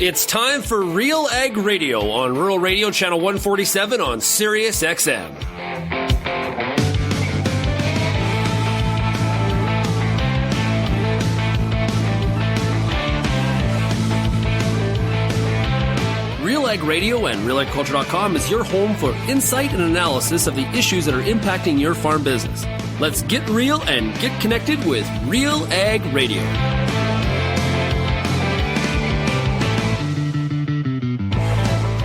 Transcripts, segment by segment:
It's time for RealAg Radio on Rural Radio Channel 147 on Sirius XM. RealAg Radio and RealAgriculture.com is your home for insight and analysis of the issues that are impacting your farm business. Let's get real and get connected with RealAg Radio.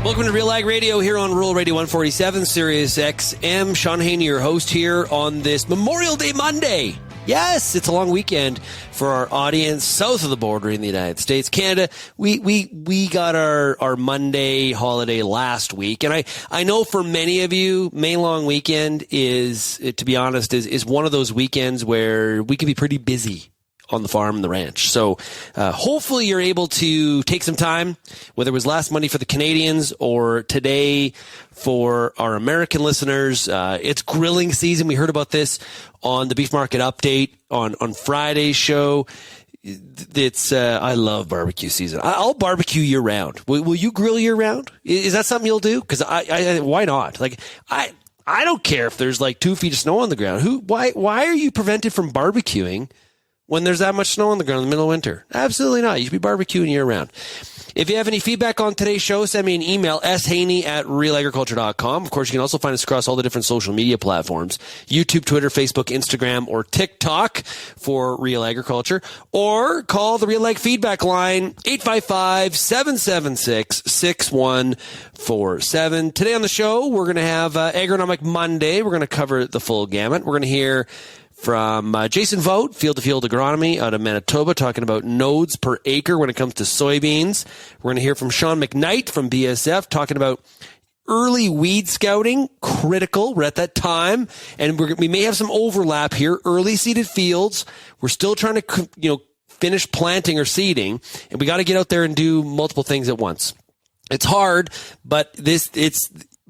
Welcome to RealAg Radio here on Rural Radio 147, Sirius XM. Sean Haney, your host here on this Memorial Day Monday. Yes, it's a long weekend for our audience south of the border in the United States. Canada, we got our Monday holiday last week. And I know for many of you, May long weekend is, to be honest, is one of those weekends where we can be pretty busy on the farm and the ranch. So hopefully you're able to take some time, whether it was last Monday for the Canadians or today for our American listeners. It's grilling season. We heard about this on the Beef Market Update on Friday's show. It's I love barbecue season. I'll barbecue year round. Will you grill year round? Is that something you'll do? Because I why not? Like I don't care if there's like 2 feet of snow on the ground. Why are you prevented from barbecuing when there's that much snow on the ground in the middle of winter? Absolutely not. You should be barbecuing year round. If you have any feedback on today's show, send me an email, shaney@realagriculture.com. Of course, you can also find us across all the different social media platforms, YouTube, Twitter, Facebook, Instagram, or TikTok for Real Agriculture, or call the RealAg feedback line, 855-776-6147. Today on the show, we're going to have Agronomic Monday. We're going to cover the full gamut. We're going to hear from Jason Vogt, Field to Field Agronomy out of Manitoba, talking about nodes per acre when it comes to soybeans. We're going to hear from Sean McKnight from BSF, talking about early weed scouting, critical. We're at that time, and we may have some overlap here. Early seeded fields. We're still trying to, finish planting or seeding, and we got to get out there and do multiple things at once. It's hard, but it's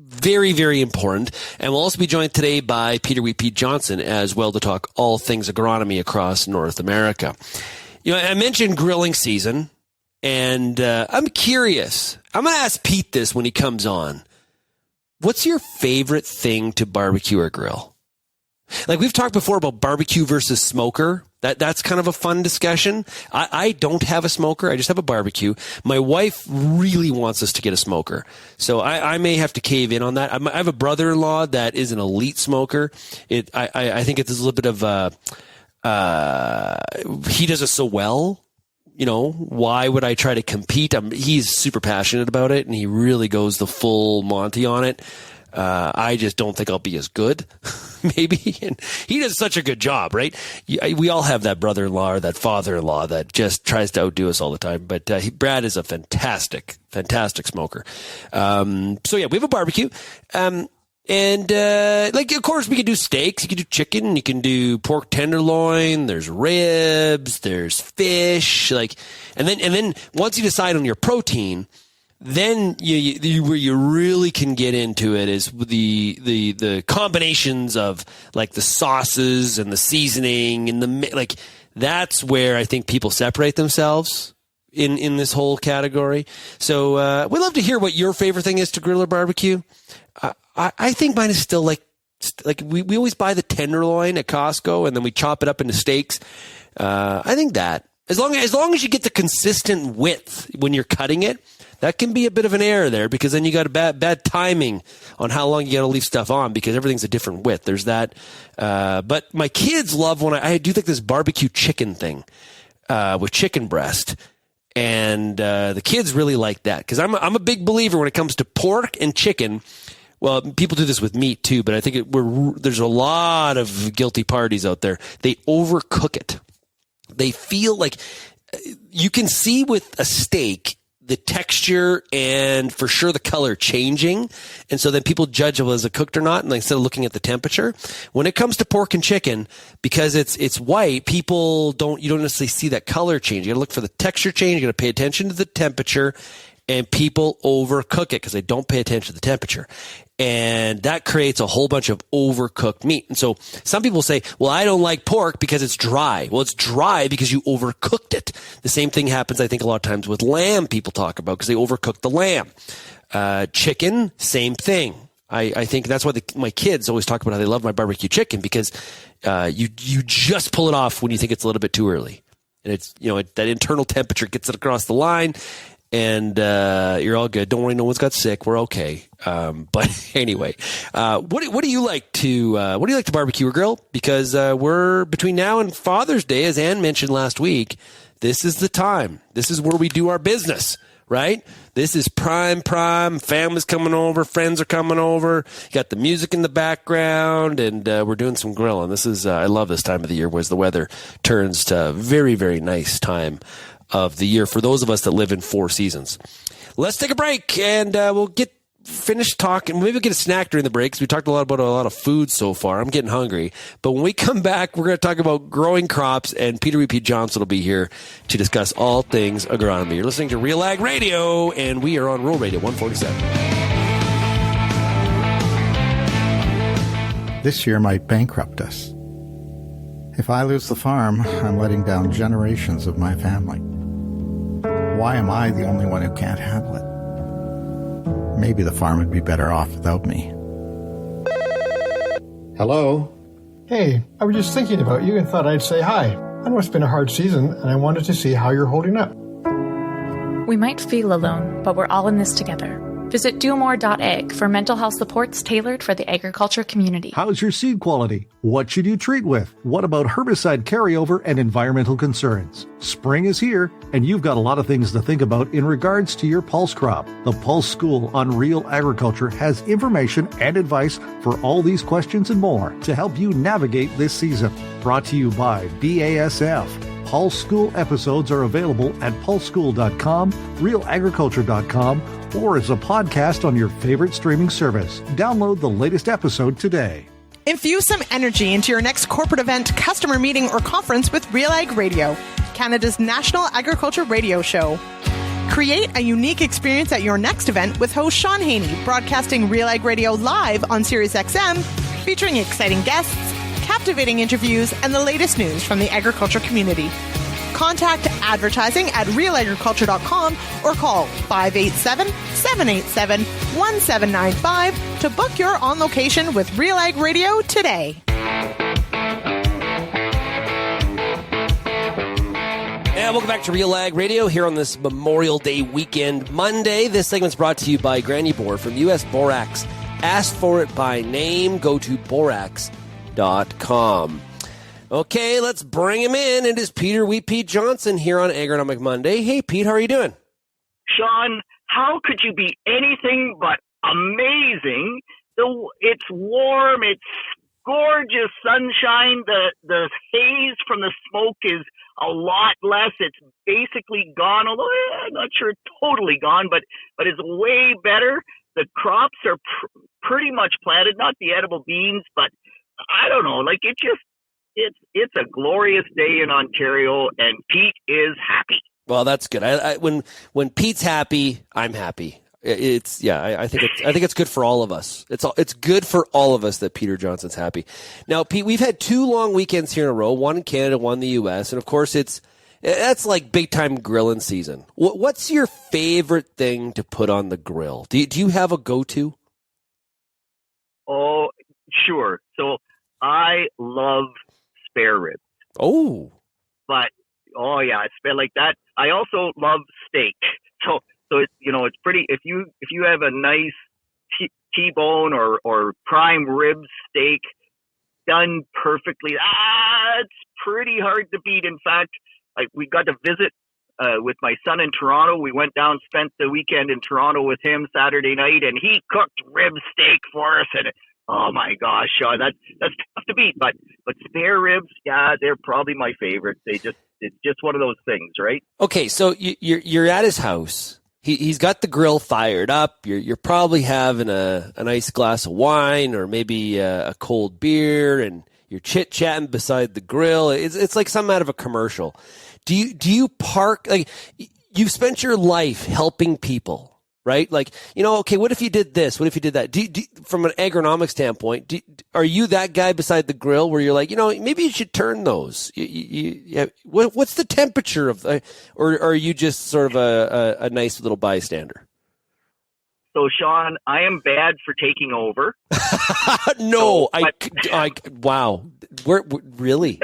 very, very important. And we'll also be joined today by Peter Pete Johnson as well to talk all things agronomy across North America. I mentioned grilling season, and I'm curious. I'm going to ask Pete this when he comes on. What's your favorite thing to barbecue or grill? Like we've talked before about barbecue versus smoker. That's kind of a fun discussion. I don't have a smoker. I just have a barbecue. My wife really wants us to get a smoker. So I may have to cave in on that. I have a brother-in-law that is an elite smoker. I think it's a little bit of he does it so well. Why would I try to compete? He's super passionate about it, and he really goes the full Monty on it. I just don't think I'll be as good, maybe. And he does such a good job, right? We all have that brother-in-law or that father-in-law that just tries to outdo us all the time. But Brad is a fantastic smoker. So yeah, we have a barbecue. And of course, we can do steaks. You can do chicken. You can do pork tenderloin. There's ribs. There's fish. And then once you decide on your protein, then where you really can get into it is the combinations of like the sauces and the seasoning and that's where I think people separate themselves in this whole category. So we'd love to hear what your favorite thing is to grill or barbecue. I think mine is still like we always buy the tenderloin at Costco and then we chop it up into steaks. I think that as long as you get the consistent width when you're cutting it. That can be a bit of an error there because then you got a bad timing on how long you got to leave stuff on because everything's a different width. There's that. But my kids love when I do like this barbecue chicken thing with chicken breast. And the kids really like that because I'm a big believer when it comes to pork and chicken. Well, people do this with meat too, but I think there's a lot of guilty parties out there. They overcook it. They feel like you can see with a steak the texture and for sure the color changing. And so then people judge it as it cooked or not. And instead of looking at the temperature, when it comes to pork and chicken, because it's white, you don't necessarily see that color change. You gotta look for the texture change. You gotta pay attention to the temperature and people overcook it because they don't pay attention to the temperature. And that creates a whole bunch of overcooked meat. And so some people say, well, I don't like pork because it's dry. Well, it's dry because you overcooked it. The same thing happens, I think, a lot of times with lamb people talk about because they overcook the lamb. Chicken, same thing. I think that's why my kids always talk about how they love my barbecue chicken because you just pull it off when you think it's a little bit too early. And it's, that internal temperature gets it across the line. And you're all good. Don't worry, no one's got sick. We're okay. But anyway, what do you like to barbecue or grill? Because we're between now and Father's Day, as Ann mentioned last week. This is the time. This is where we do our business, right? This is prime. Family's coming over, friends are coming over. You got the music in the background, and we're doing some grilling. This is I love this time of the year, whereas the weather turns to a very, very nice time of the year for those of us that live in 4 seasons. Let's take a break and we'll get finished talking. Maybe we'll get a snack during the break because we talked about a lot of food so far. I'm getting hungry. But when we come back, we're going to talk about growing crops, and Peter Repeat Johnson will be here to discuss all things agronomy. You're listening to RealAg Radio, and we are on Rural Radio 147. This year might bankrupt us. If I lose the farm, I'm letting down generations of my family. Why am I the only one who can't handle it? Maybe the farm would be better off without me. Hello? Hey, I was just thinking about you and thought I'd say hi. I know it's been a hard season, and I wanted to see how you're holding up. We might feel alone, but we're all in this together. Visit domore.ag for mental health supports tailored for the agriculture community. How's your seed quality? What should you treat with? What about herbicide carryover and environmental concerns? Spring is here, and you've got a lot of things to think about in regards to your pulse crop. The Pulse School on Real Agriculture has information and advice for all these questions and more to help you navigate this season. Brought to you by BASF. Pulse School episodes are available at pulseschool.com, realagriculture.com, or as a podcast on your favorite streaming service. Download the latest episode today. Infuse some energy into your next corporate event, customer meeting, or conference with RealAg Radio, Canada's national agriculture radio show. Create a unique experience at your next event with host Sean Haney, broadcasting RealAg Radio live on SiriusXM, featuring exciting guests, captivating interviews, and the latest news from the agriculture community. Contact advertising at realagriculture.com or call 587-787-1795 to book your on location with RealAg Radio today. And welcome back to RealAg Radio here on this Memorial Day weekend Monday. This segment's brought to you by Granny Bor from US Borax. Ask for it by name. Go to borax.com. Okay, let's bring him in. It is Peter Wheat Johnson here on Agronomic Monday. Hey, Pete, how are you doing? Sean, how could you be anything but amazing? It's warm, it's gorgeous sunshine. The haze from the smoke is a lot less. It's basically gone, although I'm not sure it's totally gone, but it's way better. The crops are pretty much planted, not the edible beans, but I don't know, like it's a glorious day in Ontario, and Pete is happy. Well, that's good. When Pete's happy, I'm happy. I think it's good for all of us. It's good for all of us that Peter Johnson's happy. Now, Pete, we've had 2 long weekends here in a row, one in Canada, one in the U.S., and of course that's like big time grilling season. What's your favorite thing to put on the grill? Do you have a go-to? Oh, sure. So I love spare ribs. Oh. But, oh yeah, like that. I also love steak. So it's pretty, if you have a nice T-bone or prime rib steak done perfectly, it's pretty hard to beat. In fact, we got to visit with my son in Toronto. We went down, spent the weekend in Toronto with him Saturday night, and he cooked rib steak for us, and oh my gosh, Sean, that's tough to beat. But spare ribs, yeah, they're probably my favorite. It's just one of those things, right? Okay, so you're at his house. He's got the grill fired up. You're probably having a nice glass of wine or maybe a cold beer, and you're chit chatting beside the grill. It's like something out of a commercial. Do you park, like, you've spent your life helping people, right? Like, okay, what if you did this? What if you did that? From an agronomic standpoint, are you that guy beside the grill where you're like, maybe you should turn those? What's the temperature of, or are you just sort of a nice little bystander? So, Sean, I am bad for taking over. No, wow. We're really?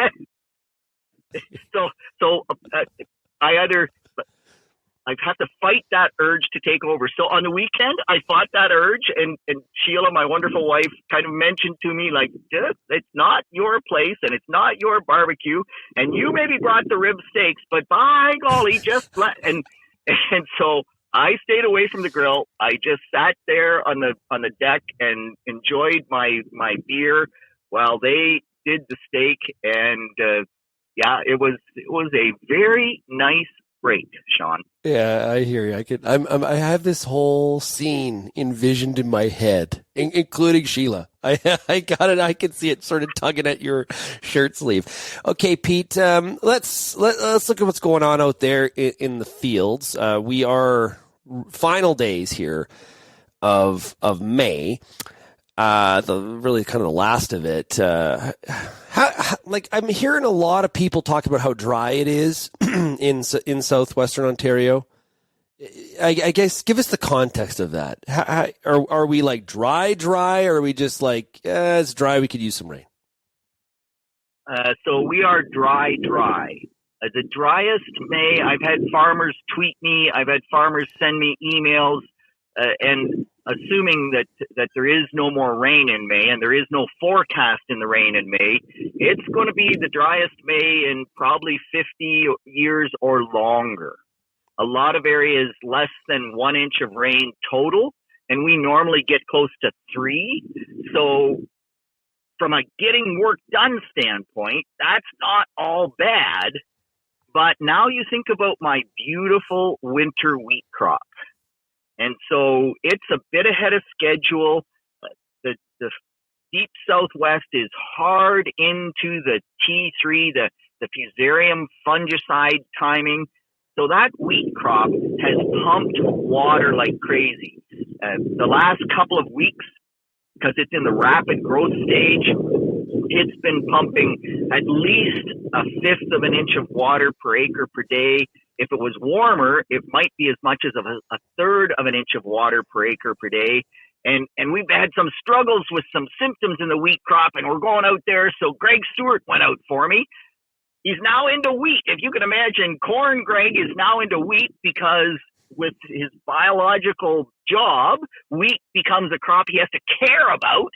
I have to fight that urge to take over. So on the weekend, I fought that urge, and Sheila, my wonderful wife, kind of mentioned to me, like, it's not your place, and it's not your barbecue, and you maybe brought the rib steaks, but by golly, just let, and so I stayed away from the grill. I just sat there on the deck and enjoyed my beer while they did the steak, and it was a very nice break, Sean. Yeah, I hear you. I have this whole scene envisioned in my head, including Sheila. I got it. I can see it sort of tugging at your shirt sleeve. Okay, Pete. Let's look at what's going on out there in the fields. We are final days here of May. Really kind of the last of it. I'm hearing a lot of people talk about how dry it is in southwestern Ontario. I guess give us the context of that. Are we like dry, or are we just like it's dry? We could use some rain. So we are dry. The driest May. I've had farmers tweet me. I've had farmers send me emails, and assuming that there is no more rain in May and there is no forecast in the rain in May, it's going to be the driest May in probably 50 years or longer. A lot of areas less than 1 inch of rain total, and we normally get close to 3. So from a getting work done standpoint, that's not all bad. But now you think about my beautiful winter wheat crop. And so it's a bit ahead of schedule. The deep southwest is hard into the T3, the fusarium fungicide timing. So that wheat crop has pumped water like crazy. The last couple of weeks, because it's in the rapid growth stage, it's been pumping at least 1/5 of an inch of water per acre per day. If it was warmer, it might be as much as a 1/3 of an inch of water per acre per day. And we've had some struggles with some symptoms in the wheat crop, and we're going out there. So Greg Stewart went out for me. He's now into wheat. If you can imagine, corn Greg is now into wheat because with his biological job, wheat becomes a crop he has to care about.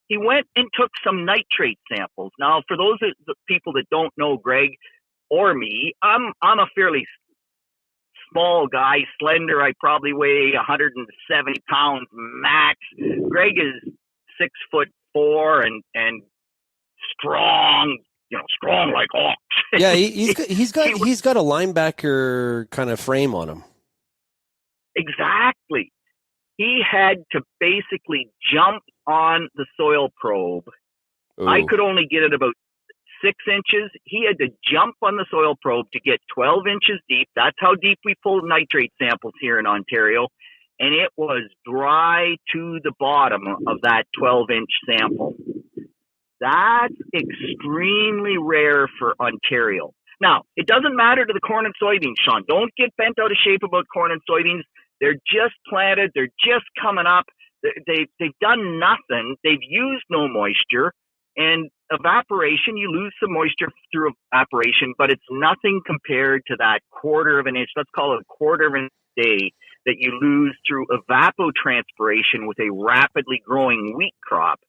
He went and took some nitrate samples. Now, for those of the people that don't know Greg or me, I'm a fairly small guy, slender. I probably weigh 170 pounds max. Greg is 6'4" and strong, strong like ox. Yeah, he's got a linebacker kind of frame on him. Exactly. He had to basically jump on the soil probe. Ooh. I could only get it about 6 inches. He had to jump on the soil probe to get 12 inches deep. That's how deep we pull nitrate samples here in Ontario. And it was dry to the bottom of that 12-inch sample. That's extremely rare for Ontario. Now, it doesn't matter to the corn and soybeans, Sean. Don't get bent out of shape about corn and soybeans. They're just planted. They're just coming up. They've done nothing. They've used no moisture. And evaporation, you lose some moisture through evaporation, but it's nothing compared to that 1/4 of an inch. Let's call it 1/4 of an inch a day that you lose through evapotranspiration with a rapidly growing wheat crop.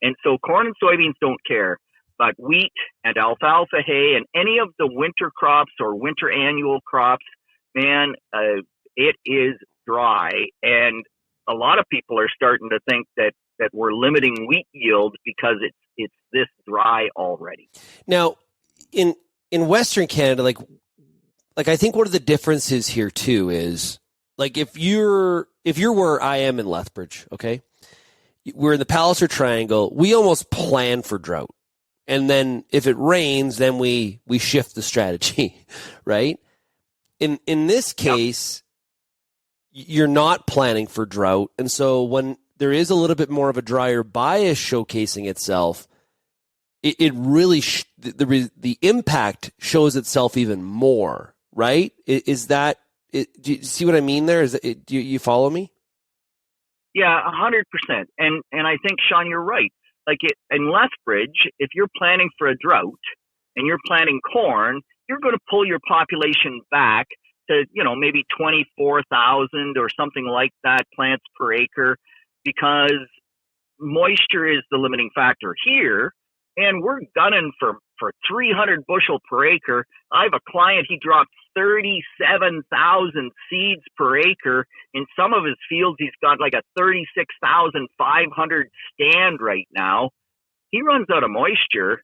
And so corn and soybeans don't care, but wheat and alfalfa hay and any of the winter crops or winter annual crops, man, it is dry. And a lot of people are starting to think that we're limiting wheat yield because it's this dry already. Now, in Western Canada, like I think one of the differences here too is like if you're where I am in Lethbridge, okay, we're in the Palliser Triangle. We almost plan for drought, and then if it rains, then we shift the strategy, right? in this case, you're not planning for drought. And so when there is a little bit more of a drier bias showcasing itself, it really, the impact shows itself even more, right? Is that, do you see what I mean there? Do you follow me? Yeah, 100%. And I think, Sean, you're right. Like in Lethbridge, if you're planning for a drought and you're planting corn, you're going to pull your population back to, maybe 24,000 or something like that plants per acre, because moisture is the limiting factor here. And we're gunning for 300 bushel per acre. I have a client, he dropped 37,000 seeds per acre. In some of his fields, he's got like a 36,500 stand right now. He runs out of moisture.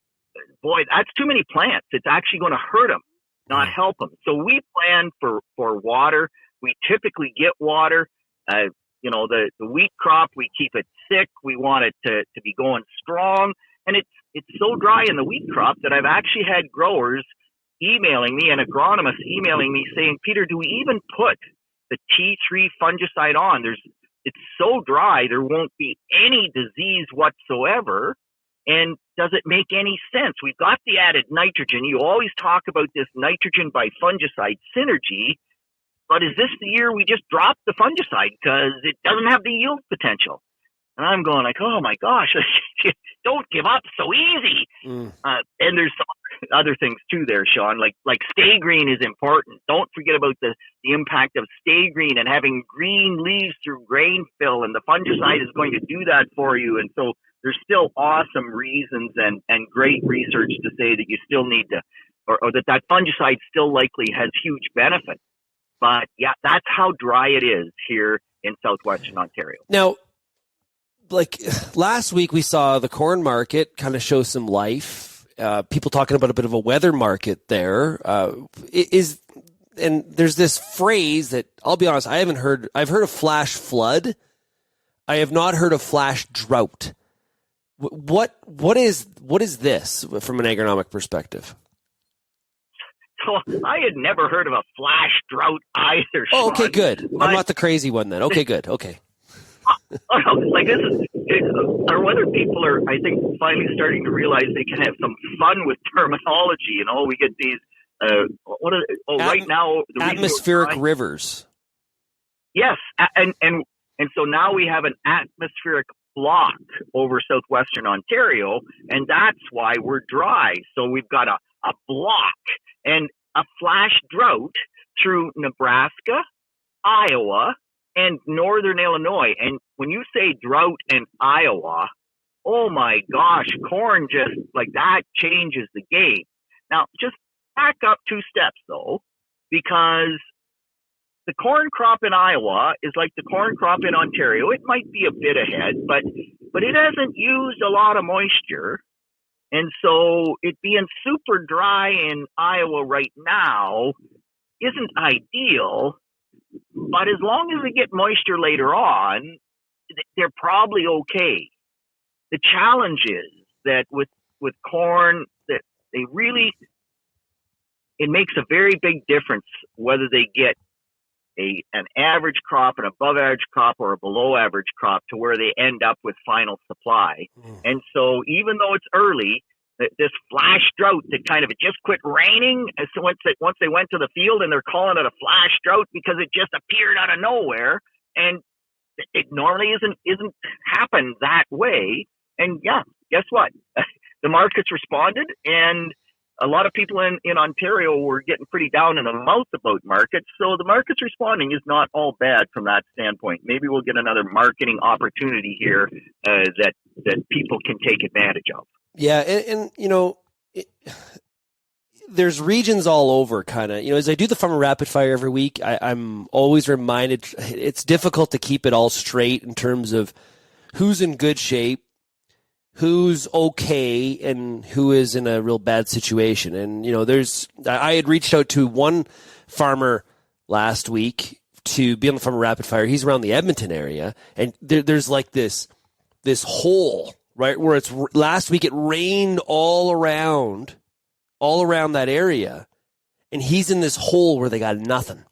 Boy, that's too many plants. It's actually going to hurt him, not help him. So we plan for water. We typically get water. The wheat crop, we keep it thick. We want it to be going strong. And it's so dry in the wheat crop that I've actually had growers emailing me and agronomists emailing me saying, Peter, do we even put the T3 fungicide on? It's so dry, there won't be any disease whatsoever. And does it make any sense? We've got the added nitrogen. You always talk about this nitrogen by fungicide synergy, but is this the year we just drop the fungicide because it doesn't have the yield potential? And I'm going like, oh my gosh, don't give up so easy. And there's some other things too there, Sean, like stay green is important. Don't forget about the impact of stay green and having green leaves through grain fill, and the fungicide is going to do that for you. And so there's still awesome reasons and great research to say that you still need to, or that fungicide still likely has huge benefit. But yeah, that's how dry it is here in southwestern Ontario. Now, like last week, we saw the corn market kind of show some life. People talking about a bit of a weather market there. And there's this phrase that, I'll be honest, I haven't heard. I've heard of flash flood. I have not heard of flash drought. What is this from an agronomic perspective? So I had never heard of a flash drought either. Oh, okay, good. I'm not the crazy one then. Okay, good. Okay. Like our weather people are, I think, finally starting to realize they can have some fun with terminology. We get these. Right now, the atmospheric rivers. Yes, and so now we have an atmospheric block over southwestern Ontario, and that's why we're dry. So we've got a block and a flash drought through Nebraska, Iowa, and northern Illinois. And when you say drought in Iowa, oh my gosh, corn just like that changes the game. Now, just back up 2 steps though, because the corn crop in Iowa is like the corn crop in Ontario. It might be a bit ahead, but it hasn't used a lot of moisture. And so it being super dry in Iowa right now isn't ideal. But as long as they get moisture later on, they're probably okay. The challenge is that with corn, that they really, it makes a very big difference whether they get an average crop, an above average crop, or a below average crop to where they end up with final supply. And so even though it's early, this flash drought that kind of, it just quit raining. And so once they went to the field, and they're calling it a flash drought because it just appeared out of nowhere, and it normally isn't happened that way. And yeah, guess what? The markets responded, and a lot of people in Ontario were getting pretty down in the mouth about markets. So the market's responding is not all bad from that standpoint. Maybe we'll get another marketing opportunity here that people can take advantage of. Yeah, and there's regions all over kind of, as I do the Farmer Rapid Fire every week, I'm always reminded it's difficult to keep it all straight in terms of who's in good shape, who's okay, and who is in a real bad situation. And, I had reached out to one farmer last week to be on the Farmer Rapid Fire. He's around the Edmonton area, and there's like this hole, right, where it's last week it rained all around that area, and he's in this hole where they got nothing.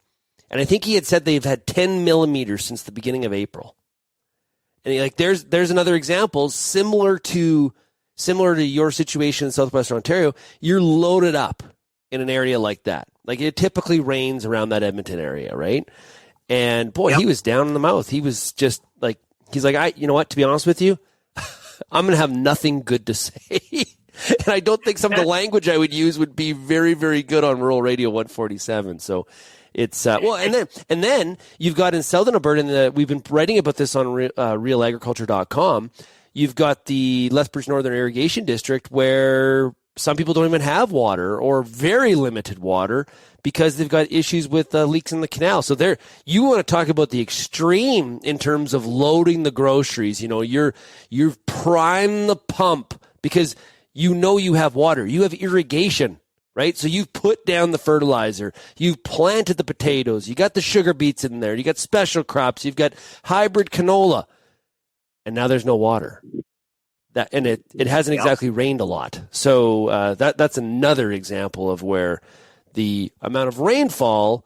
And I think he had said they've had 10 millimeters since the beginning of April. And there's another example similar to your situation in southwestern Ontario. You're loaded up in an area like that. Like it typically rains around that Edmonton area, right? And boy, He was down in the mouth. He was just like, he's like, you know what? To be honest with you, I'm going to have nothing good to say. And I don't think some of the language I would use would be very, very good on Rural Radio 147. So it's and then you've got in southern Alberta, we've been writing about this on RealAgriculture.com. You've got the Lethbridge Northern Irrigation District where some people don't even have water or very limited water because they've got issues with leaks in the canal. So you want to talk about the extreme in terms of loading the groceries. You know, you've primed the pump because you know you have water. You have irrigation, right? So you've put down the fertilizer. You've planted the potatoes. You got the sugar beets in there. You got special crops. You've got hybrid canola. And now there's no water. It hasn't exactly rained a lot. So that's another example of where the amount of rainfall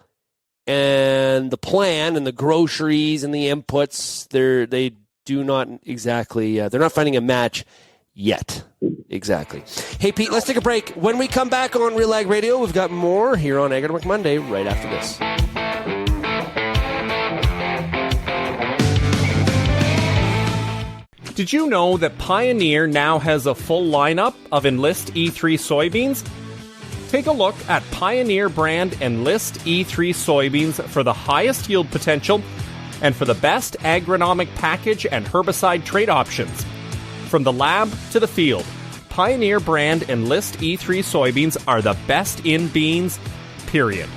and the plan and the groceries and the inputs, they do not exactly, they're not finding a match yet. Exactly. Hey, Pete, let's take a break. When we come back on RealAg Radio, we've got more here on Agronomic Monday right after this. Did you know that Pioneer now has a full lineup of Enlist E3 soybeans? Take a look at Pioneer brand Enlist E3 soybeans for the highest yield potential and for the best agronomic package and herbicide trait options. From the lab to the field, Pioneer brand Enlist E3 soybeans are the best in beans, period.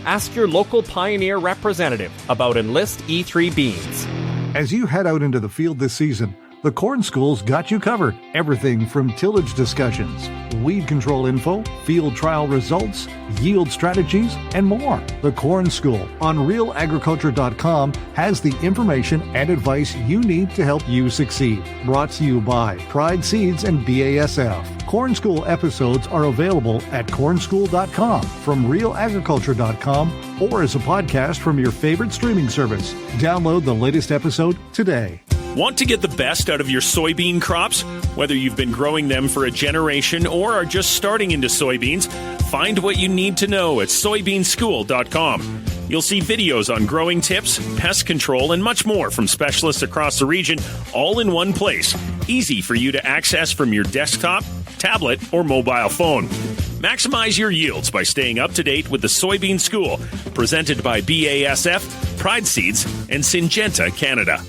Ask your local Pioneer representative about Enlist E3 beans. As you head out into the field this season, the Corn School's got you covered. Everything from tillage discussions, weed control info, field trial results, yield strategies, and more. The Corn School on RealAgriculture.com has the information and advice you need to help you succeed. Brought to you by Pride Seeds and BASF. Corn School episodes are available at cornschool.com, from RealAgriculture.com, or as a podcast from your favorite streaming service. Download the latest episode today. Want to get the best out of your soybean crops? Whether you've been growing them for a generation or are just starting into soybeans, find what you need to know at soybeanschool.com. You'll see videos on growing tips, pest control, and much more from specialists across the region, all in one place. Easy for you to access from your desktop, tablet, or mobile phone. Maximize your yields by staying up to date with the Soybean School, presented by BASF, Pride Seeds, and Syngenta Canada.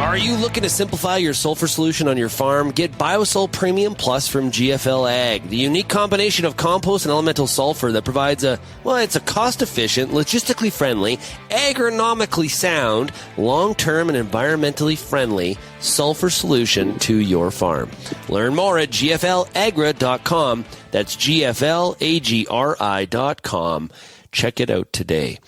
Are you looking to simplify your sulfur solution on your farm? Get Biosol Premium Plus from GFL Ag, the unique combination of compost and elemental sulfur that provides it's a cost-efficient, logistically friendly, agronomically sound, long-term and environmentally friendly sulfur solution to your farm. Learn more at gflagra.com. That's gflagri.com. Check it out today.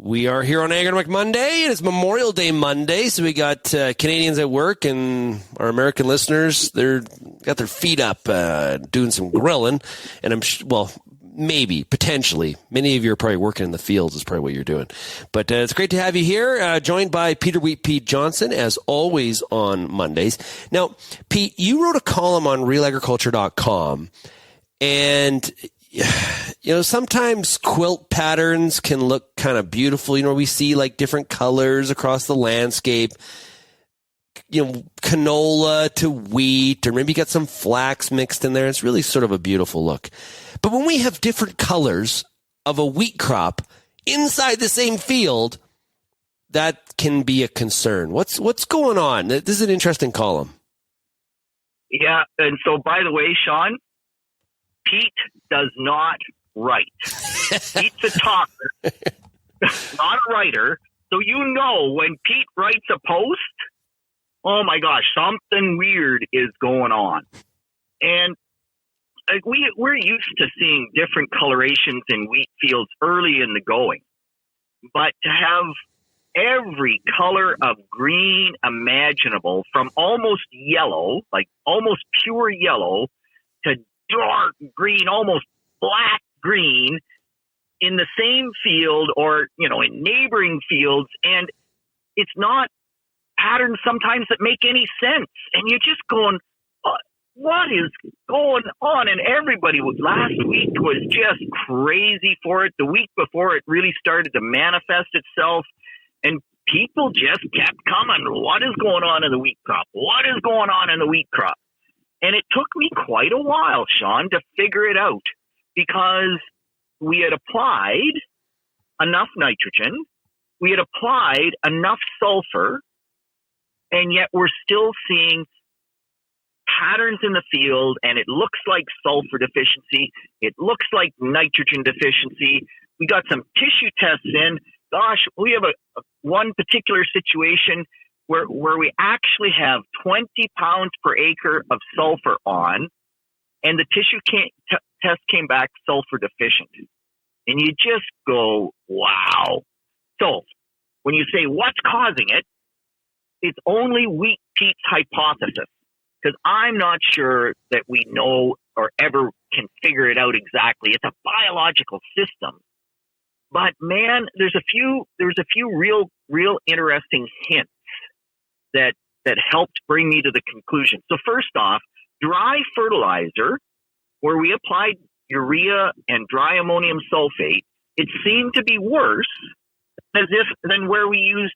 We are here on Agronomic Monday, and it's Memorial Day Monday, so we got Canadians at work, and our American listeners, they're got their feet up doing some grilling, and maybe, potentially, many of you are probably working in the fields is probably what you're doing. But it's great to have you here, joined by Peter Wheat Pete Johnson, as always on Mondays. Now, Pete, you wrote a column on RealAgriculture.com, and sometimes quilt patterns can look kind of beautiful. We see like different colors across the landscape, canola to wheat, or maybe you got some flax mixed in there. It's really sort of a beautiful look. But when we have different colors of a wheat crop inside the same field, that can be a concern. What's going on? This is an interesting column. Yeah. And so, by the way, Sean, Pete does not write. Pete's a talker, not a writer. So when Pete writes a post, oh my gosh, something weird is going on. And we're used to seeing different colorations in wheat fields early in the going. But to have every color of green imaginable, from almost yellow, like almost pure yellow, to dark green, almost black green, in the same field or, in neighboring fields. And it's not patterns sometimes that make any sense. And you're just going, what is going on? And everybody last week was just crazy for it. The week before, it really started to manifest itself. And people just kept coming. What is going on in the wheat crop? What is going on in the wheat crop? And it took me quite a while, Sean, to figure it out, because we had applied enough nitrogen, we had applied enough sulfur, and yet we're still seeing patterns in the field, and it looks like sulfur deficiency. It looks like nitrogen deficiency. We got some tissue tests in. Gosh, we have one particular situation where we actually have 20 pounds per acre of sulfur on, and the tissue test came back sulfur deficient. And you just go, wow. So when you say what's causing it, it's only wheat peat's hypothesis, because I'm not sure that we know or ever can figure it out exactly. It's a biological system. But man, there's a few real interesting hints that helped bring me to the conclusion. So first off, dry fertilizer, where we applied urea and dry ammonium sulfate, it seemed to be worse than where we used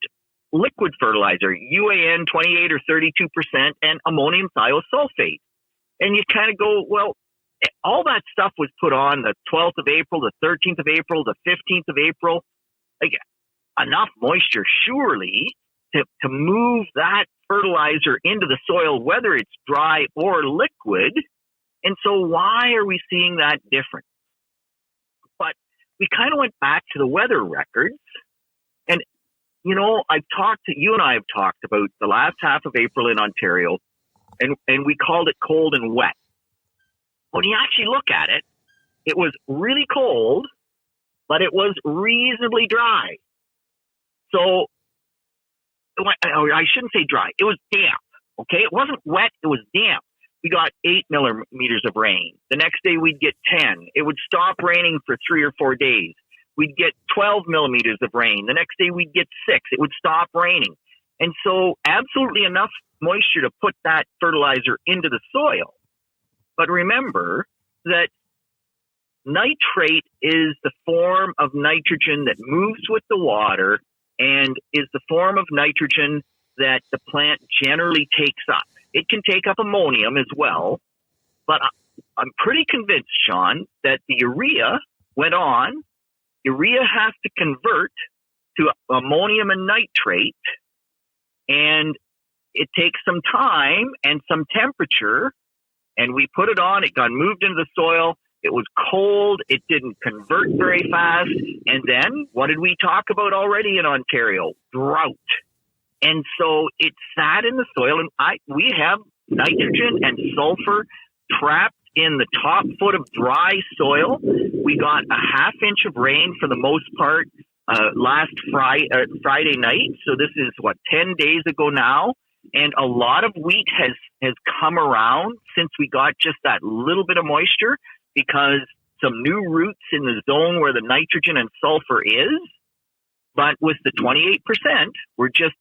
liquid fertilizer, UAN 28 or 32%, and ammonium thiosulfate. And you kind of go, well, all that stuff was put on the 12th of April, the 13th of April, the 15th of April. Like, enough moisture, surely, to move that fertilizer into the soil, whether it's dry or liquid. And so why are we seeing that difference? But we kind of went back to the weather records. And, you and I have talked about the last half of April in Ontario, and we called it cold and wet. When you actually look at it, it was really cold, but it was reasonably dry. So, I shouldn't say dry. It was damp, okay? It wasn't wet. It was damp. We got 8 millimeters of rain. The next day, we'd get 10. It would stop raining for 3 or 4 days. We'd get 12 millimeters of rain. The next day, we'd get 6. It would stop raining. And so, absolutely enough moisture to put that fertilizer into the soil. But remember that nitrate is the form of nitrogen that moves with the water and is the form of nitrogen that the plant generally takes up. It can take up ammonium as well, but I'm pretty convinced, Sean, that the urea went on. Urea has to convert to ammonium and nitrate, and it takes some time and some temperature. And we put it on, it got moved into the soil, it was cold, it didn't convert very fast, and then, what did we talk about already in Ontario? Drought. And so it sat in the soil, and we have nitrogen and sulfur trapped in the top foot of dry soil. We got a half inch of rain for the most part last Friday night, so this is, 10 days ago now? And a lot of wheat has come around since we got just that little bit of moisture, because some new roots in the zone where the nitrogen and sulfur is. But with the 28%, we're just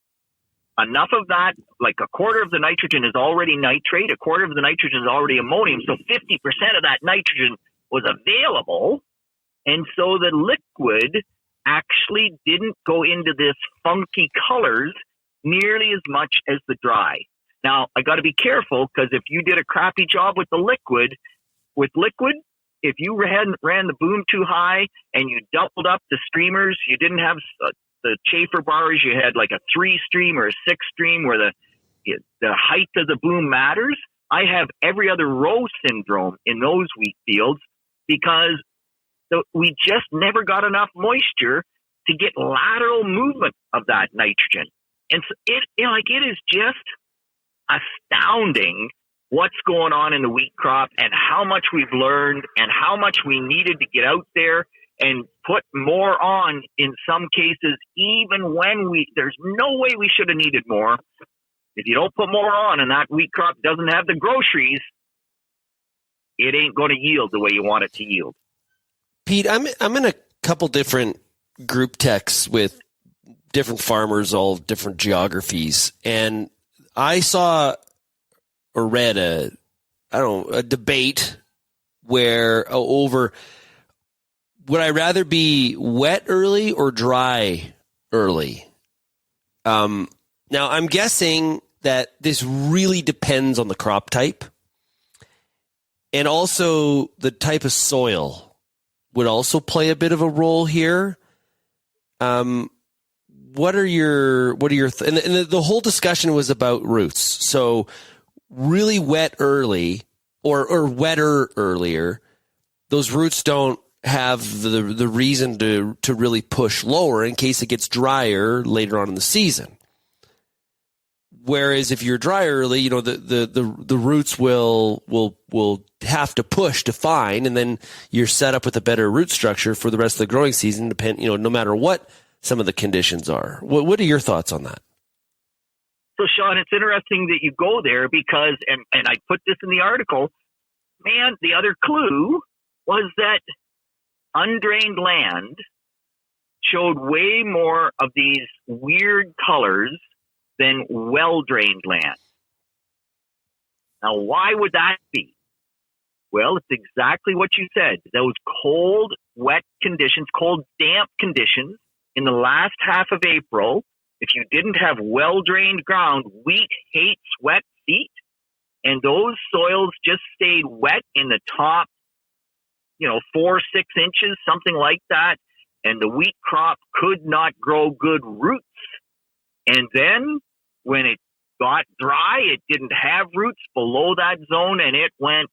enough of that, like a quarter of the nitrogen is already nitrate, a quarter of the nitrogen is already ammonium. So 50% of that nitrogen was available. And so the liquid actually didn't go into this funky colors nearly as much as the dry. Now, I got to be careful, because if you did a crappy job with the liquid, if you ran the boom too high and you doubled up the streamers, you didn't have the chafer bars, you had like a 3-stream or a 6-stream where the height of the boom matters. I have every other row syndrome in those wheat fields, because we just never got enough moisture to get lateral movement of that nitrogen. And so it is just astounding what's going on in the wheat crop and how much we've learned and how much we needed to get out there and put more on in some cases, even when there's no way we should have needed more. If you don't put more on and that wheat crop doesn't have the groceries, it ain't going to yield the way you want it to yield. Pete, I'm in a couple different group texts with different farmers, all different geographies, and I saw or read a debate where over would I rather be wet early or dry early? Now I'm guessing that this really depends on the crop type, and also the type of soil would also play a bit of a role here. What are your and the whole discussion was about roots. So really wet early or wetter earlier, those roots don't have the reason to really push lower in case it gets drier later on in the season. Whereas if you're dry early, the roots will have to push to fine, and then you're set up with a better root structure for the rest of the growing season, no matter what some of the conditions are. What are your thoughts on that? So, Sean, it's interesting that you go there because, and I put this in the article, man, the other clue was that undrained land showed way more of these weird colors than well-drained land. Now, why would that be? Well, it's exactly what you said. Those cold, wet conditions, cold, damp conditions in the last half of April, if you didn't have well-drained ground, wheat hates wet feet, and those soils just stayed wet in the top, 4-6 inches, something like that, and the wheat crop could not grow good roots. And then when it got dry, it didn't have roots below that zone, and it went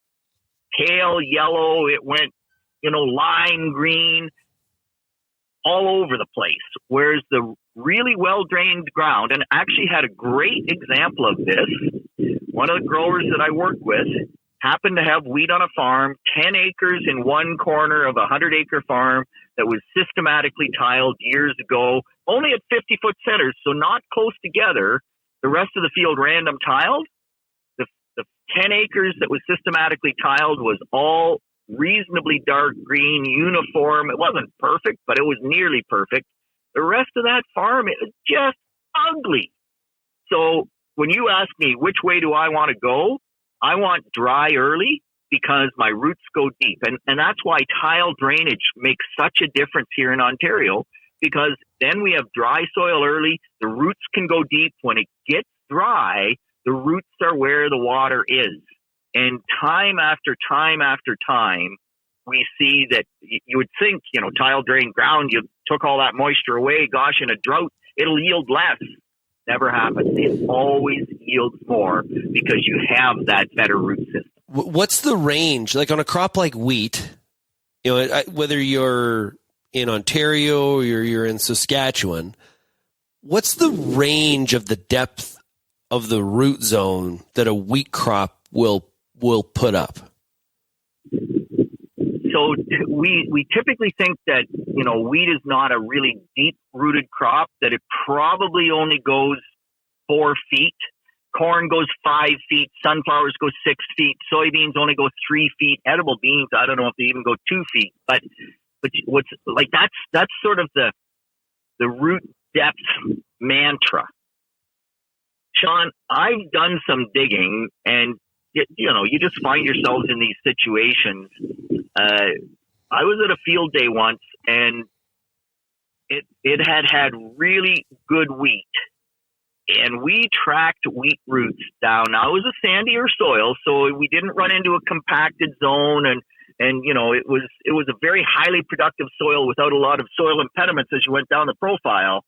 pale yellow, it went, lime green, all over the place. Whereas the really well-drained ground, and actually had a great example of this, one of the growers that I work with happened to have wheat on a farm, 10 acres in one corner of a 100-acre farm that was systematically tiled years ago, only at 50-foot centers, so not close together. The rest of the field random tiled. The 10 acres that was systematically tiled was all reasonably dark green, uniform. It wasn't perfect, but it was nearly perfect. The rest of that farm, it was just ugly. So when you ask me which way do I want to go, I want dry early because my roots go deep. And that's why tile drainage makes such a difference here in Ontario, because then we have dry soil early. The roots can go deep. When it gets dry, the roots are where the water is. And time after time after time, we see that you would think, tile drained ground, you took all that moisture away. Gosh, in a drought, it'll yield less. Never happens. It always yields more because you have that better root system. What's the range? Like on a crop like wheat, whether you're in Ontario or you're in Saskatchewan, what's the range of the depth of the root zone that a wheat crop will put up? So we typically think that, wheat is not a really deep-rooted crop, that it probably only goes 4 feet. Corn goes 5 feet. Sunflowers go 6 feet. Soybeans only go 3 feet. Edible beans, I don't know if they even go 2 feet. But what's like that's sort of the root depth mantra. Sean, I've done some digging, and you just find yourselves in these situations. I was at a field day once, and it had really good wheat, and we tracked wheat roots down. Now it was a sandier soil, so we didn't run into a compacted zone, and it was a very highly productive soil without a lot of soil impediments as you went down the profile.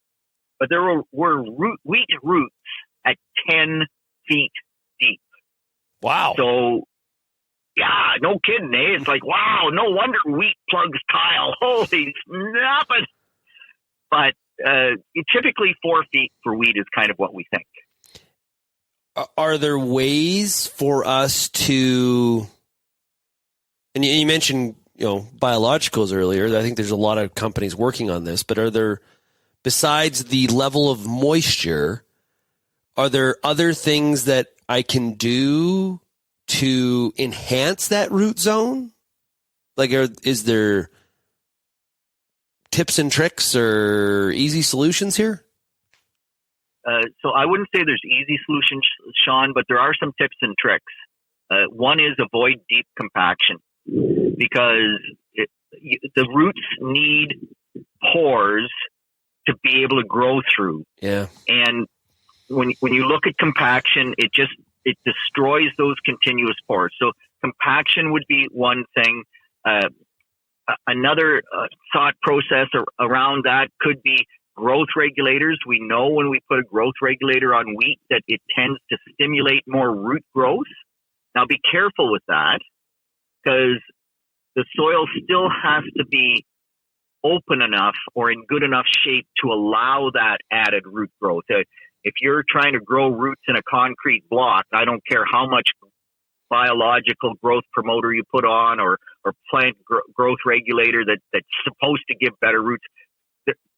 But there were wheat roots at 10 feet deep. Wow. So, yeah, no kidding, eh? It's like, wow, no wonder wheat plugs tile. Holy snapping. But typically 4 feet for wheat is kind of what we think. Are there ways for us to, and you mentioned biologicals earlier. I think there's a lot of companies working on this, but are there, besides the level of moisture, are there other things that I can do to enhance that root zone? Like, is there tips and tricks or easy solutions here? So I wouldn't say there's easy solutions, Sean, but there are some tips and tricks. One is avoid deep compaction, because the roots need pores to be able to grow through. Yeah. And when you look at compaction, it destroys those continuous pores. So compaction would be one thing. Another thought process around that could be growth regulators. We know when we put a growth regulator on wheat that it tends to stimulate more root growth. Now be careful with that, because the soil still has to be open enough or in good enough shape to allow that added root growth. If you're trying to grow roots in a concrete block, I don't care how much biological growth promoter you put on or plant growth regulator that's supposed to give better roots.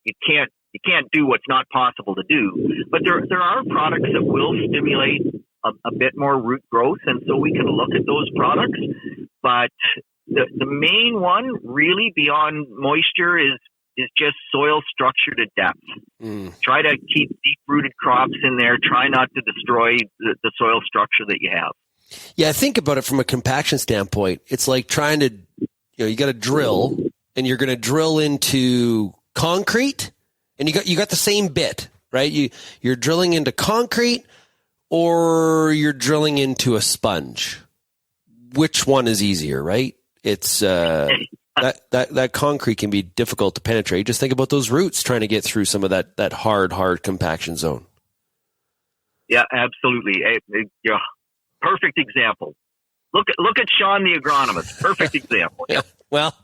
You can't do what's not possible to do. But there are products that will stimulate a bit more root growth, and so we can look at those products. But the main one, really, beyond moisture, is just soil structure to depth. Try to keep deep-rooted crops in there. Try not to destroy the soil structure that you have. Yeah, I think about it from a compaction standpoint. It's like trying to, you got to drill, and you're going to drill into concrete, and you got the same bit, right? You're drilling into concrete, or you're drilling into a sponge. Which one is easier, right? It's that concrete can be difficult to penetrate. Just think about those roots trying to get through some of that hard compaction zone. Yeah, absolutely. Yeah, perfect example. Look at Sean the agronomist. Perfect example. Yeah. Well,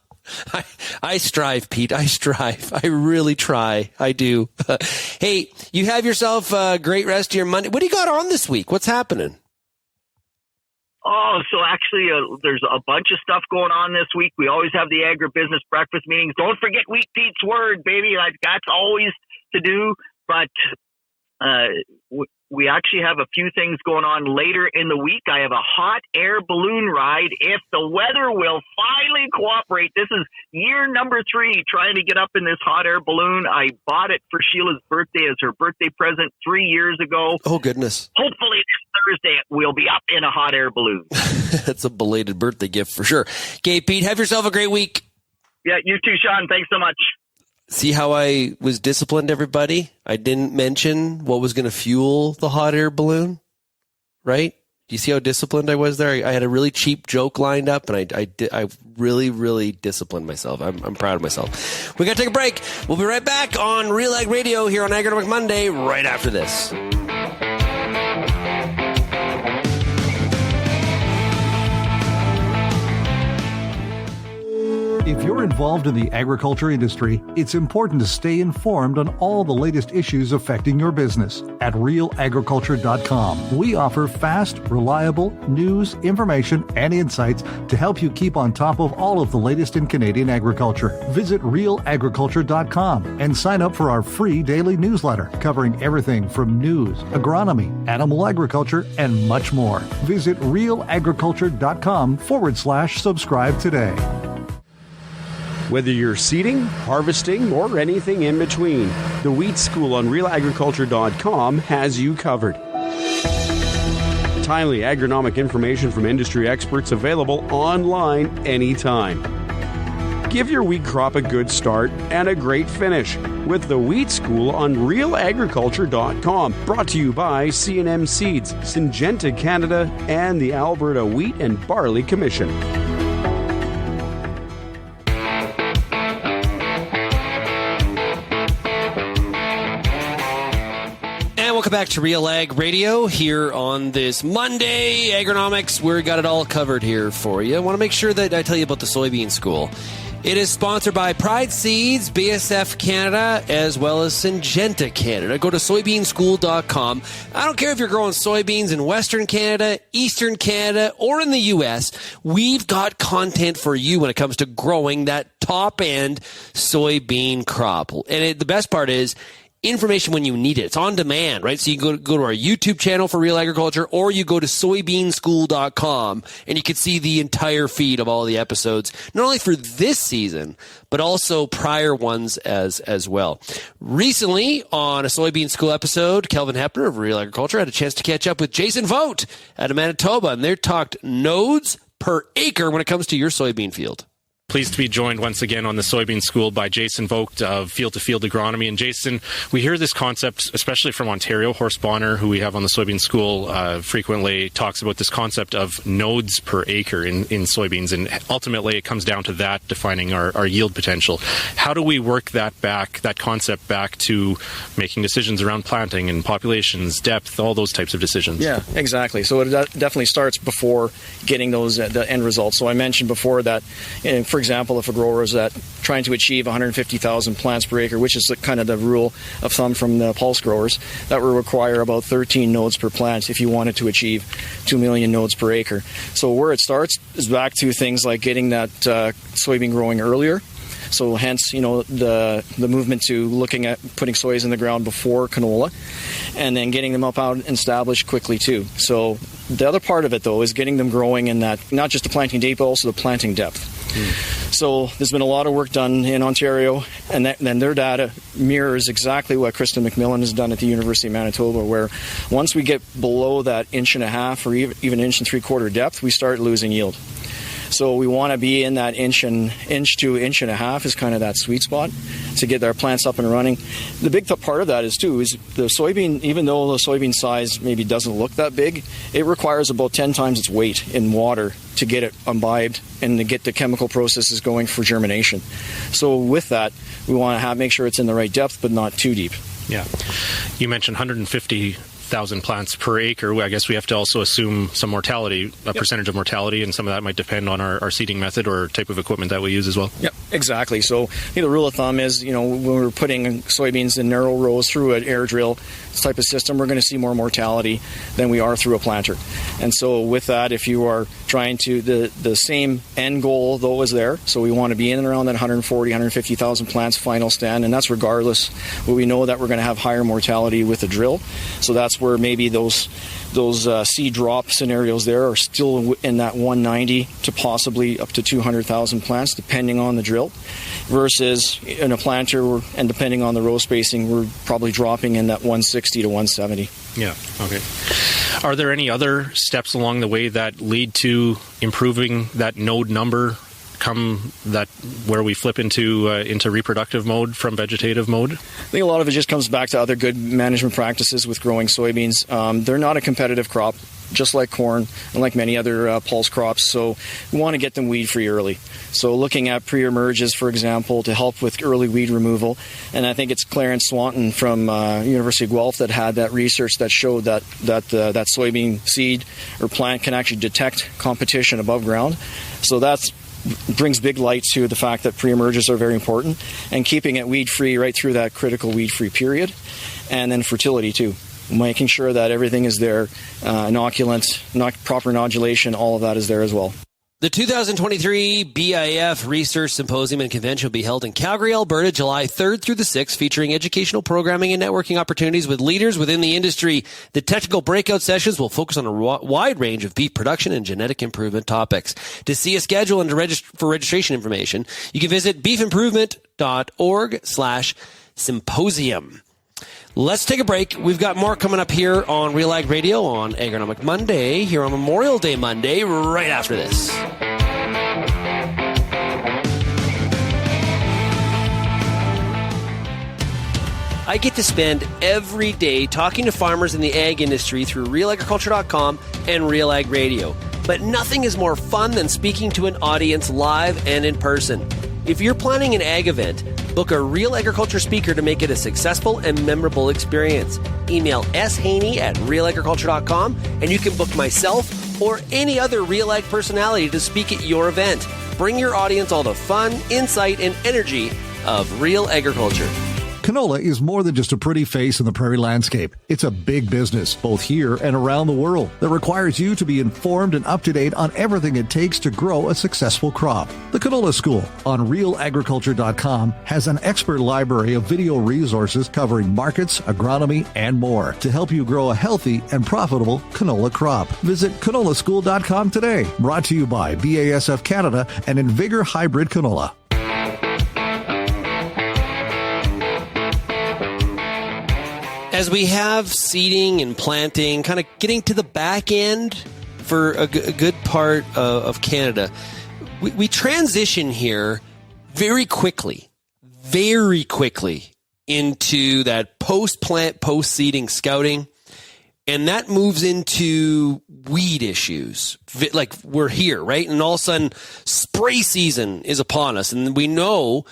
I strive, Pete. I strive. I really try. I do. Hey, you have yourself a great rest of your Monday. What do you got on this week? What's happening? Oh, so actually, there's a bunch of stuff going on this week. We always have the agribusiness breakfast meetings. Don't forget Wheat Pete's word, baby. That's always to do. But we actually have a few things going on later in the week. I have a hot air balloon ride if the weather will finally cooperate. This is year number 3 trying to get up in this hot air balloon. I bought it for Sheila's birthday as her birthday present 3 years ago. Oh, goodness. Hopefully this Thursday we'll be up in a hot air balloon. That's a belated birthday gift for sure. Okay, Pete, have yourself a great week. Yeah, you too, Sean. Thanks so much. See how I was disciplined, everybody? I didn't mention what was going to fuel the hot air balloon, right? Do you see how disciplined I was there? I had a really cheap joke lined up, and I really, really disciplined myself. I'm proud of myself. We got to take a break. We'll be right back on RealAg Radio here on Agronomic Monday right after this. If you're involved in the agriculture industry, it's important to stay informed on all the latest issues affecting your business. At RealAgriculture.com, we offer fast, reliable news, information, and insights to help you keep on top of all of the latest in Canadian agriculture. Visit RealAgriculture.com and sign up for our free daily newsletter covering everything from news, agronomy, animal agriculture, and much more. Visit RealAgriculture.com/subscribe today. Whether you're seeding, harvesting, or anything in between, the Wheat School on RealAgriculture.com has you covered. Timely agronomic information from industry experts available online anytime. Give your wheat crop a good start and a great finish with the Wheat School on RealAgriculture.com. Brought to you by C&M Seeds, Syngenta Canada, and the Alberta Wheat and Barley Commission. Welcome back to RealAg Radio here on this Monday. Agronomics, we got it all covered here for you. I want to make sure that I tell you about the soybean school. It is sponsored by Pride Seeds, BSF Canada, as well as Syngenta Canada. Go to soybeanschool.com. I don't care if you're growing soybeans in Western Canada, Eastern Canada, or in the U.S. We've got content for you when it comes to growing that top-end soybean crop. And the best part is, information when you need it. It's on demand, right? So you go to our YouTube channel for Real Agriculture, or you go to soybeanschool.com and you can see the entire feed of all the episodes, not only for this season, but also prior ones as well. Recently, on a Soybean School episode, Kelvin Hepner of Real Agriculture had a chance to catch up with Jason Vogt out of Manitoba, and they talked nodes per acre when it comes to your soybean field. Pleased to be joined once again on the Soybean School by Jason Vogt of Field to Field Agronomy. And Jason, we hear this concept, especially from Ontario. Horst Bonner, who we have on the Soybean School, frequently talks about this concept of nodes per acre in soybeans. And ultimately, it comes down to that defining our yield potential. How do we work that concept back to making decisions around planting and populations, depth, all those types of decisions? Yeah, exactly. So it definitely starts before getting those the end results. So I mentioned before that, for example, if a grower is trying to achieve 150,000 plants per acre, which is kind of the rule of thumb from the pulse growers, that will require about 13 nodes per plant if you wanted to achieve 2 million nodes per acre. So where it starts is back to things like getting that soybean growing earlier. So hence, the movement to looking at putting soys in the ground before canola, and then getting them up out and established quickly too. So the other part of it, though, is getting them growing in that, not just the planting date, but also the planting depth. So there's been a lot of work done in Ontario, and then their data mirrors exactly what Kristen McMillan has done at the University of Manitoba, where once we get below that 1.5 or even 1.75 inch depth, we start losing yield. So we want to be in that inch to 1.5 inches is kind of that sweet spot to get our plants up and running. The big part of that is the soybean, even though the soybean size maybe doesn't look that big, it requires about 10 times its weight in water to get it imbibed and to get the chemical processes going for germination. So with that, we want to make sure it's in the right depth, but not too deep. Yeah. You mentioned 150,000 plants per acre. I guess we have to also assume some mortality, percentage of mortality, and some of that might depend on our seeding method or type of equipment that we use as well. Yep, exactly. So the rule of thumb is, when we're putting soybeans in narrow rows through an air drill type of system, we're going to see more mortality than we are through a planter. And so with that, if you are trying to, the same end goal though is there, so we want to be in and around that 150,000 plants final stand, and that's regardless. But we know that we're going to have higher mortality with a drill, so that's where maybe those seed drop scenarios there are still in that 190 to possibly up to 200,000 plants, depending on the drill, versus in a planter, and depending on the row spacing, we're probably dropping in that 160 to 170. Yeah, okay. Are there any other steps along the way that lead to improving that node number where we flip into reproductive mode from vegetative mode? I think a lot of it just comes back to other good management practices with growing soybeans. They're not a competitive crop, just like corn and like many other pulse crops, so we want to get them weed-free early. So looking at pre-emerges, for example, to help with early weed removal, and I think it's Clarence Swanton from University of Guelph that had that research that showed that soybean seed or plant can actually detect competition above ground. So that's brings big light to the fact that pre-emerges are very important, and keeping it weed-free right through that critical weed-free period, and then fertility too. Making sure that everything is there, inoculant, proper nodulation, all of that is there as well. The 2023 BIF Research Symposium and Convention will be held in Calgary, Alberta, July 3rd through the 6th, featuring educational programming and networking opportunities with leaders within the industry. The technical breakout sessions will focus on a wide range of beef production and genetic improvement topics. To see a schedule and for registration information, you can visit beefimprovement.org/symposium. Let's take a break. We've got more coming up here on RealAg Radio on Agronomic Monday, here on Memorial Day Monday, right after this. I get to spend every day talking to farmers in the ag industry through RealAgriculture.com and RealAg Radio. But nothing is more fun than speaking to an audience live and in person. If you're planning an ag event, book a Real Agriculture speaker to make it a successful and memorable experience. Email shaney@realagriculture.com and you can book myself or any other Real Ag personality to speak at your event. Bring your audience all the fun, insight, and energy of Real Agriculture. Canola is more than just a pretty face in the prairie landscape. It's a big business, both here and around the world, that requires you to be informed and up to date on everything it takes to grow a successful crop. The Canola School on RealAgriculture.com has an expert library of video resources covering markets, agronomy, and more to help you grow a healthy and profitable canola crop. Visit canolaschool.com today. Brought to you by BASF Canada and Invigor Hybrid Canola. As we have seeding and planting, kind of getting to the back end for a good part of Canada, we transition here very quickly into that post-plant, post-seeding scouting, and that moves into weed issues. Like we're here, right? And all of a sudden, spray season is upon us, and we know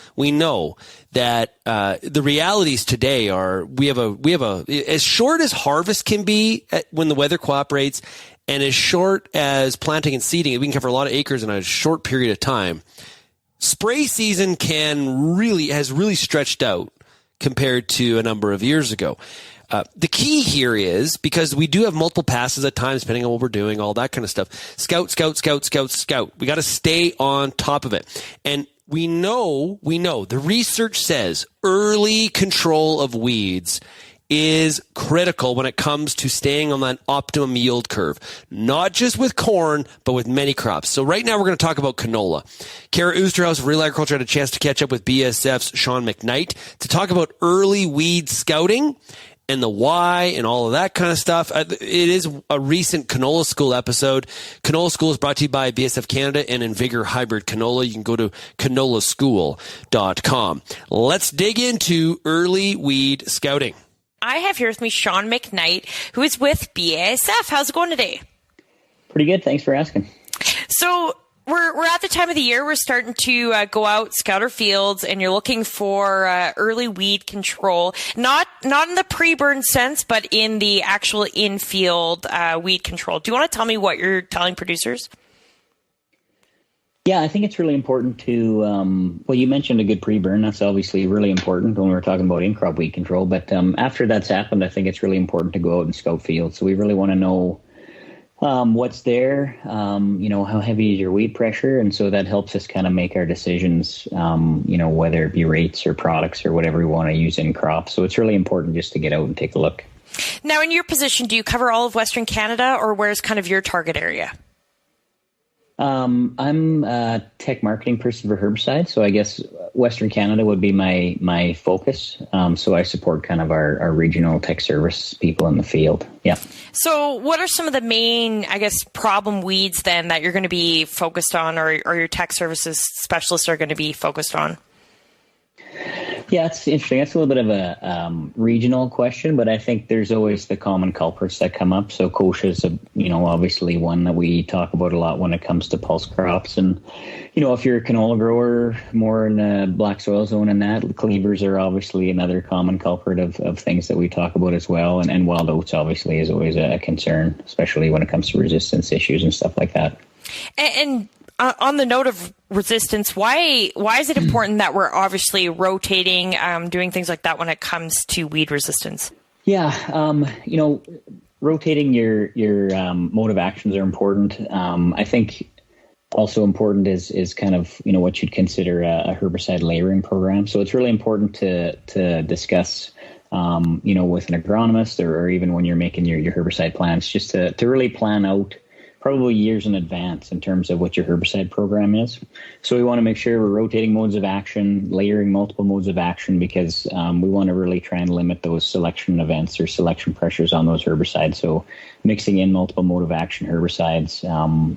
that the realities today are we have a as short as harvest can be when the weather cooperates, and as short as planting and seeding, we can cover a lot of acres in a short period of time. Spray season has really stretched out compared to a number of years ago. The key here is, because we do have multiple passes at times, depending on what we're doing, all that kind of stuff. Scout. We got to stay on top of it. And we know, the research says early control of weeds is critical when it comes to staying on that optimum yield curve, not just with corn, but with many crops. So right now we're going to talk about canola. Kara Oosterhuis of Real Agriculture had a chance to catch up with BASF's Sean McKnight to talk about early weed scouting and the why and all of that kind of stuff. It is a recent Canola School episode. Canola School is brought to you by BASF Canada and Invigor Hybrid Canola. You can go to canolaschool.com. Let's dig into early weed scouting. I have here with me Sean McKnight, who is with BASF. How's it going today? Pretty good. Thanks for asking. So we're at the time of the year we're starting to go out, scout our fields, and you're looking for early weed control. Not in the pre-burn sense, but in the actual in-field weed control. Do you want to tell me what you're telling producers? Yeah, I think it's really important to, well, you mentioned a good pre-burn. That's obviously really important when we're talking about in-crop weed control. But after that's happened, I think it's really important to go out and scout fields. So we really want to know what's there, how heavy is your weed pressure. And so that helps us kind of make our decisions, whether it be rates or products or whatever we want to use in crops. So it's really important just to get out and take a look. Now, in your position, do you cover all of Western Canada, or where's kind of your target area? I'm a tech marketing person for herbicides, so I guess Western Canada would be my focus. So I support kind of our regional tech service people in the field. Yeah. So what are some of the main, I guess, problem weeds then that you're going to be focused on, or your tech services specialists are going to be focused on? Yeah, it's interesting. That's a little bit of a regional question, but I think there's always the common culprits that come up. So kochia is, obviously one that we talk about a lot when it comes to pulse crops. And, if you're a canola grower more in the black soil zone and that, cleavers are obviously another common culprit of things that we talk about as well. And wild oats obviously is always a concern, especially when it comes to resistance issues and stuff like that. And on the note of resistance, why is it important that we're obviously rotating, doing things like that when it comes to weed resistance? Yeah, rotating your mode of actions are important. I think also important is kind of what you'd consider a herbicide layering program. So it's really important to discuss with an agronomist or even when you're making your herbicide plans, just to really plan out probably years in advance in terms of what your herbicide program is. So we want to make sure we're rotating modes of action, layering multiple modes of action, because we want to really try and limit those selection events or selection pressures on those herbicides. So mixing in multiple mode of action herbicides,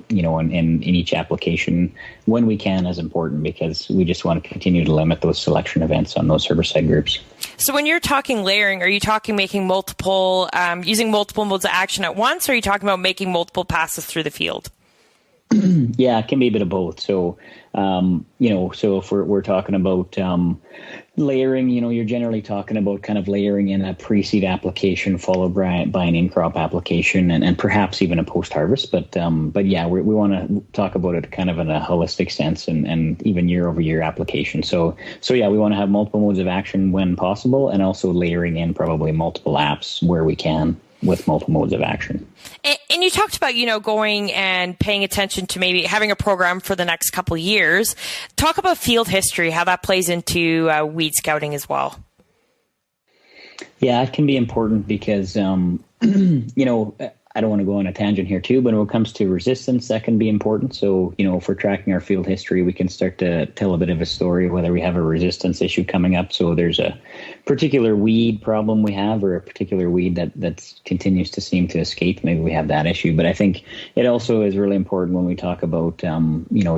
in each application when we can is important, because we just want to continue to limit those selection events on those herbicide groups. So when you're talking layering, are you talking making multiple, using multiple modes of action at once, or are you talking about making multiple passes through the field? Yeah, it can be a bit of both. So, so if we're talking about, layering, you're generally talking about kind of layering in a pre-seed application followed by an in-crop application and perhaps even a post-harvest. But yeah, we want to talk about it kind of in a holistic sense and even year-over-year application. So yeah, we want to have multiple modes of action when possible, and also layering in probably multiple apps where we can with multiple modes of action. And you talked about, going and paying attention to maybe having a program for the next couple of years. Talk about field history, how that plays into weed scouting as well. Yeah, it can be important because, I don't want to go on a tangent here too, but when it comes to resistance, that can be important. So, if we're tracking our field history, we can start to tell a bit of a story, whether we have a resistance issue coming up. So there's a particular weed problem we have, or a particular weed that continues to seem to escape. Maybe we have that issue. But I think it also is really important when we talk about,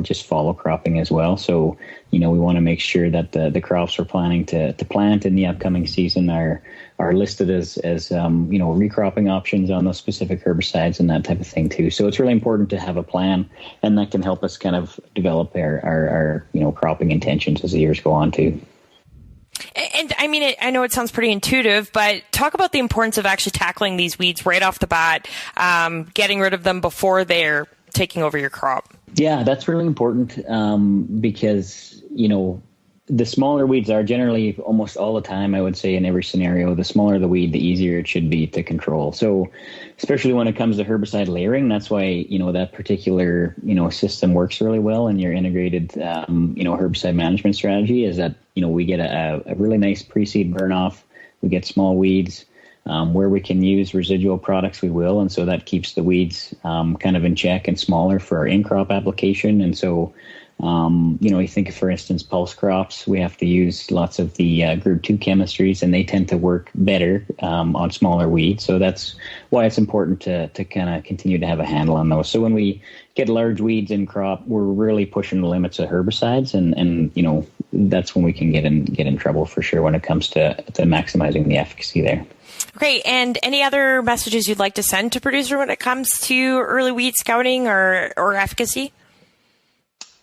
just follow cropping as well. So, we want to make sure that the crops we're planning to plant in the upcoming season are listed as recropping options on those specific herbicides and that type of thing too. So it's really important to have a plan, and that can help us kind of develop our cropping intentions as the years go on too. And I mean, I know it sounds pretty intuitive, but talk about the importance of actually tackling these weeds right off the bat, getting rid of them before they're taking over your crop. Yeah, that's really important because, the smaller weeds are generally almost all the time, I would say in every scenario, the smaller the weed, the easier it should be to control. So especially when it comes to herbicide layering, that's why, that particular, system works really well in your integrated, herbicide management strategy is that, we get a really nice pre-seed burn off. We get small weeds. Where we can use residual products, we will. And so that keeps the weeds kind of in check and smaller for our in-crop application. And so, you think, for instance, pulse crops, we have to use lots of the group 2 chemistries, and they tend to work better on smaller weeds. So that's why it's important to kind of continue to have a handle on those. So when we get large weeds in crop, we're really pushing the limits of herbicides, and that's when we can get in trouble for sure when it comes to maximizing the efficacy there. Great. And any other messages you'd like to send to producer when it comes to early weed scouting or efficacy?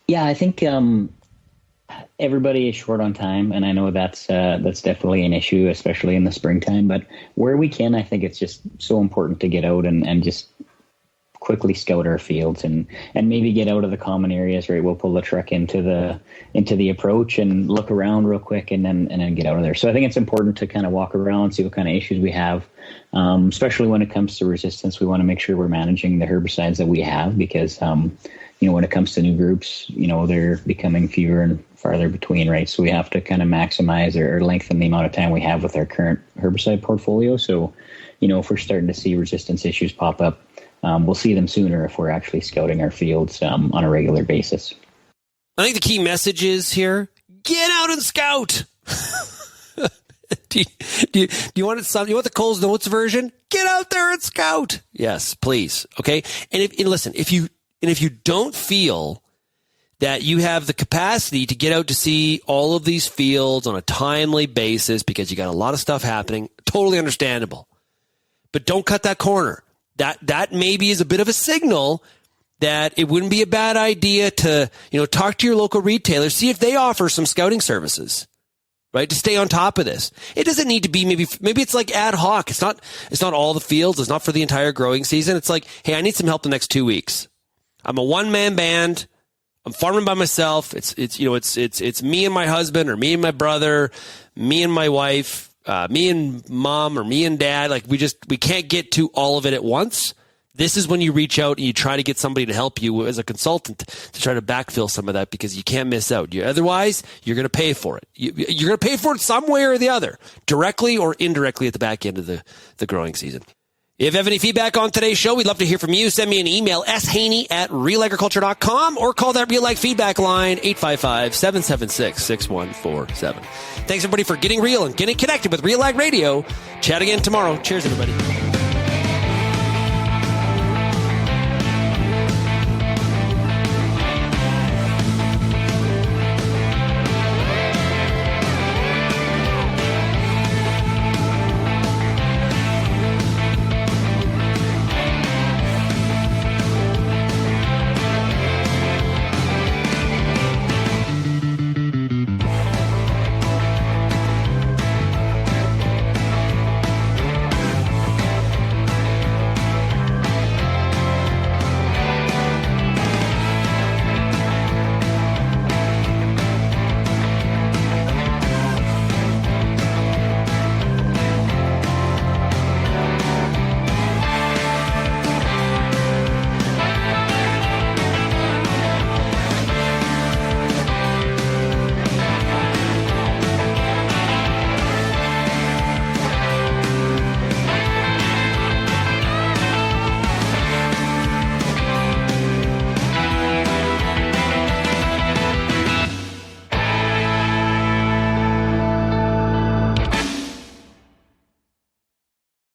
Yeah, I think everybody is short on time, and I know that's definitely an issue, especially in the springtime. But where we can, I think it's just so important to get out and just quickly scout our fields and maybe get out of the common areas. Right, we'll pull the truck into the approach and look around real quick, and then get out of there. So I think it's important to kind of walk around, see what kind of issues we have, especially when it comes to resistance. We want to make sure we're managing the herbicides that we have because when it comes to new groups, they're becoming fewer and farther between, right? So we have to kind of maximize or lengthen the amount of time we have with our current herbicide portfolio. So, if we're starting to see resistance issues pop up, we'll see them sooner if we're actually scouting our fields on a regular basis. I think the key message is here, get out and scout. Do you want it? You want the Coles Notes version? Get out there and scout. Yes, please. Okay. And listen, if you don't feel that you have the capacity to get out to see all of these fields on a timely basis because you got a lot of stuff happening, totally understandable. But don't cut that corner. That maybe is a bit of a signal that it wouldn't be a bad idea to, talk to your local retailers, see if they offer some scouting services, right? To stay on top of this. It doesn't need to be maybe it's like ad hoc. It's not all the fields. It's not for the entire growing season. It's like, hey, I need some help the next 2 weeks. I'm a one-man band. I'm farming by myself. It's me and my husband, or me and my brother, me and my wife, me and mom, or me and dad. Like we can't get to all of it at once. This is when you reach out and you try to get somebody to help you as a consultant to try to backfill some of that, because you can't miss out. Otherwise, you're going to pay for it. You're going to pay for it some way or the other, directly or indirectly at the back end of the growing season. If you have any feedback on today's show, we'd love to hear from you. Send me an email, shaney@realagriculture.com, or call that Real Ag feedback line, 855-776-6147. Thanks, everybody, for getting real and getting connected with Real Ag Radio. Chat again tomorrow. Cheers, everybody.